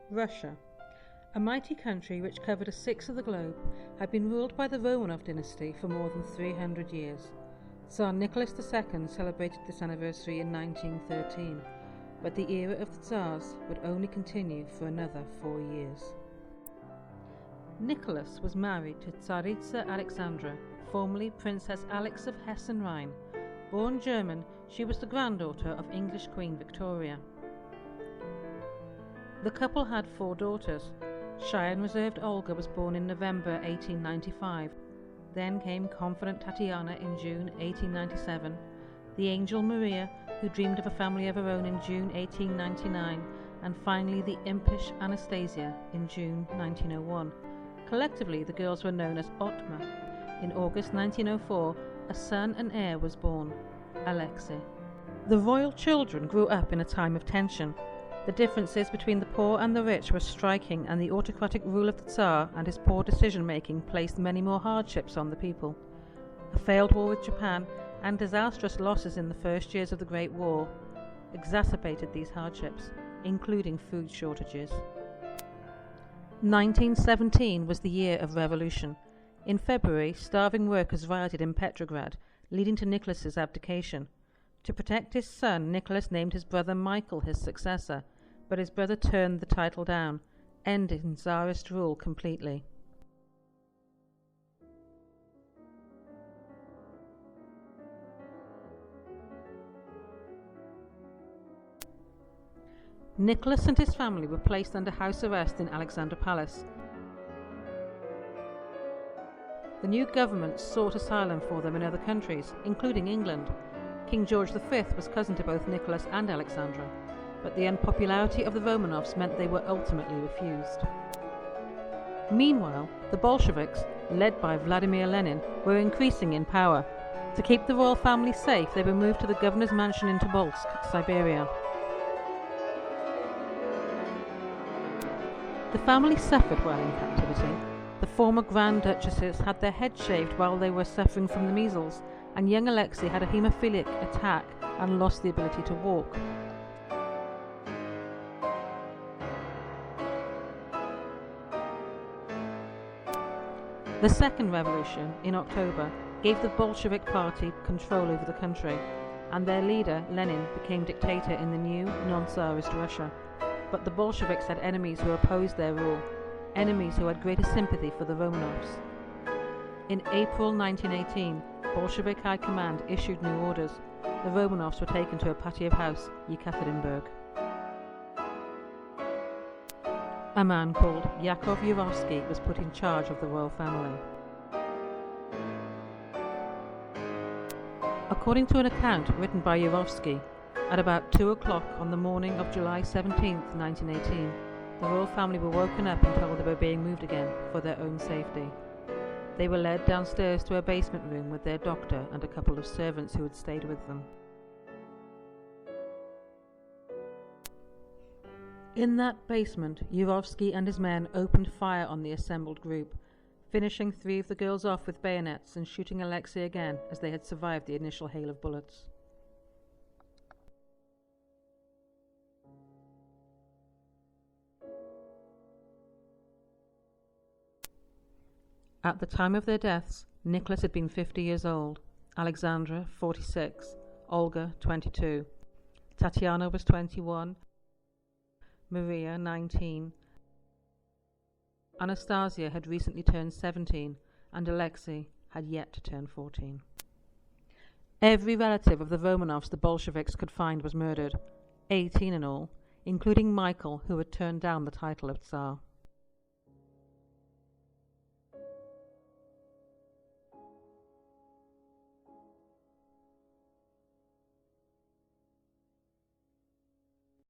Russia, a mighty country which covered a sixth of the globe, had been ruled by the Romanov dynasty for more than 300 years. Tsar Nicholas II celebrated this anniversary in 1913, but the era of the Tsars would only continue for another 4 years. Nicholas was married to Tsaritsa Alexandra, formerly Princess Alex of Hessen-Rhine. Born German, she was the granddaughter of English Queen Victoria. The couple had 4 daughters. Shy and reserved Olga was born in November 1895. Then came confident Tatiana in June 1897, the angel Maria, who dreamed of a family of her own in June 1899, and finally the impish Anastasia in June 1901. Collectively, the girls were known as Otma. In August 1904, a son and heir was born, Alexei. The royal children grew up in a time of tension. The differences between the poor and the rich were striking, and the autocratic rule of the Tsar and his poor decision-making placed many more hardships on the people. A failed war with Japan and disastrous losses in the first years of the Great War exacerbated these hardships, including food shortages. 1917 was the year of revolution. In February, starving workers rioted in Petrograd, leading to Nicholas's abdication. To protect his son, Nicholas named his brother Michael his successor, but his brother turned the title down, ending Tsarist rule completely. Nicholas and his family were placed under house arrest in Alexandra Palace. The new government sought asylum for them in other countries, including England. King George V was cousin to both Nicholas and Alexandra, but the unpopularity of the Romanovs meant they were ultimately refused. Meanwhile, the Bolsheviks, led by Vladimir Lenin, were increasing in power. To keep the royal family safe, they were moved to the governor's mansion in Tobolsk, Siberia. The family suffered while in captivity. The former Grand Duchesses had their heads shaved while they were suffering from the measles, and young Alexei had a haemophilic attack and lost the ability to walk. The Second Revolution, in October, gave the Bolshevik Party control over the country, and their leader, Lenin, became dictator in the new, non-Tsarist Russia. But the Bolsheviks had enemies who opposed their rule, enemies who had greater sympathy for the Romanovs. In April 1918, Bolshevik High Command issued new orders. The Romanovs were taken to a Patiev house, Yekaterinburg. A man called Yakov Yurovsky was put in charge of the royal family. According to an account written by Yurovsky, at about 2 o'clock on the morning of July 17, 1918, the royal family were woken up and told they were being moved again for their own safety. They were led downstairs to a basement room with their doctor and a couple of servants who had stayed with them. In that basement, Yurovsky and his men opened fire on the assembled group, finishing 3 of the girls off with bayonets and shooting Alexei again as they had survived the initial hail of bullets. At the time of their deaths, Nicholas had been 50 years old, Alexandra 46, Olga 22, Tatiana was 21, Maria 19, Anastasia had recently turned 17, and Alexei had yet to turn 14. Every relative of the Romanovs the Bolsheviks could find was murdered, 18 in all, including Michael, who had turned down the title of Tsar.